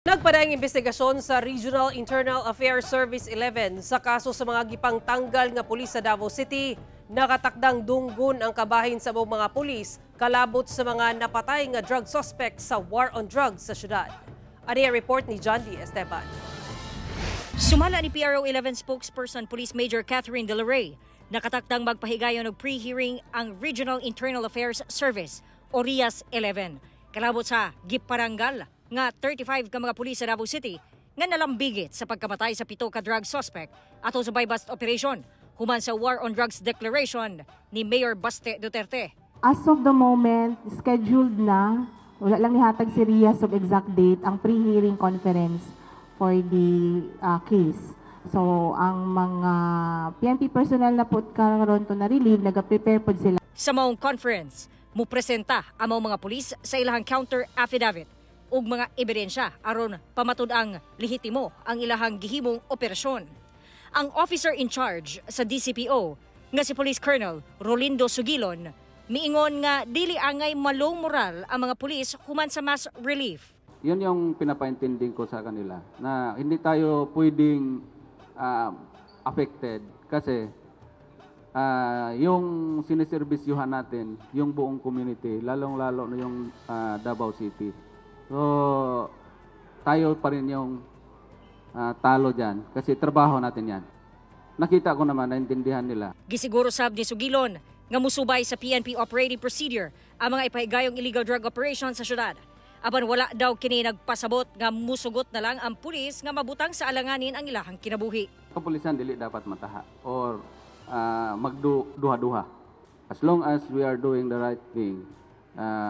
Nagpadayang investigasyon sa Regional Internal Affairs Service 11 sa kaso sa mga gipang tanggal nga pulis sa Davao City. Nakatakdang dunggon ang kabahin sa mga pulis kalabot sa mga napatay nga drug suspect sa war on drugs sa syudad. Ani ang report ni John D. Esteban. Sumala ni PRO 11 spokesperson Police Major Catherine De La Rey, nakatakdang magpahigayon og pre-hearing ang Regional Internal Affairs Service o RIAS 11. Kalabot sa giparanggal nga 35 ka mga pulis sa Davao City nga nalambigit sa pagkamatay sa 7 ka drug suspect ato sa buy-bust operation human sa War on Drugs Declaration ni Mayor Baste Duterte. As of the moment, scheduled na, wala lang nihatag si Rias of exact date, ang pre-hearing conference for the case. So, ang mga PNP personnel na po karon to na-relieve, nag-prepare po sila. Sa maong conference, mupresenta ang mga pulis sa ilahang counter affidavit ug mga ebidensya aron pamatud ang lehitimo ang ilahang gihimong operasyon. Ang officer in charge sa DCPO nga si Police Colonel Rolindo Sugilon miingon nga dili angay malong moral ang mga pulis human sa mass relief. Yun yung pinapaintinding ko sa kanila na hindi tayo pwedeng affected kasi yung siniserbisyuhan natin, yung buong community, lalong-lalo na yung Davao City. So, tayo pa rin yung talo dyan kasi trabaho natin yan. Nakita ko naman, naintindihan nila. Gisiguro sab ni Sugilon nga musubay sa PNP operating procedure ang mga ipahigayong illegal drug operation sa syudad. Aban wala daw kini nagpasabot nga musugot na lang ang pulis nga mabutang sa alanganin ang ilahang kinabuhi. Kapulisan dili dapat mataha or magduha-duha. As long as we are doing the right thing,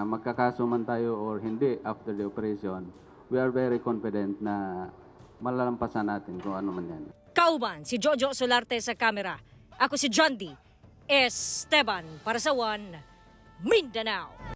magkakaso man tayo or hindi after the operation, we are very confident na malalampasan natin kung ano man yan. Kauban si Jojo Solarte sa kamera. Ako si John D. Esteban para sa One Mindanao.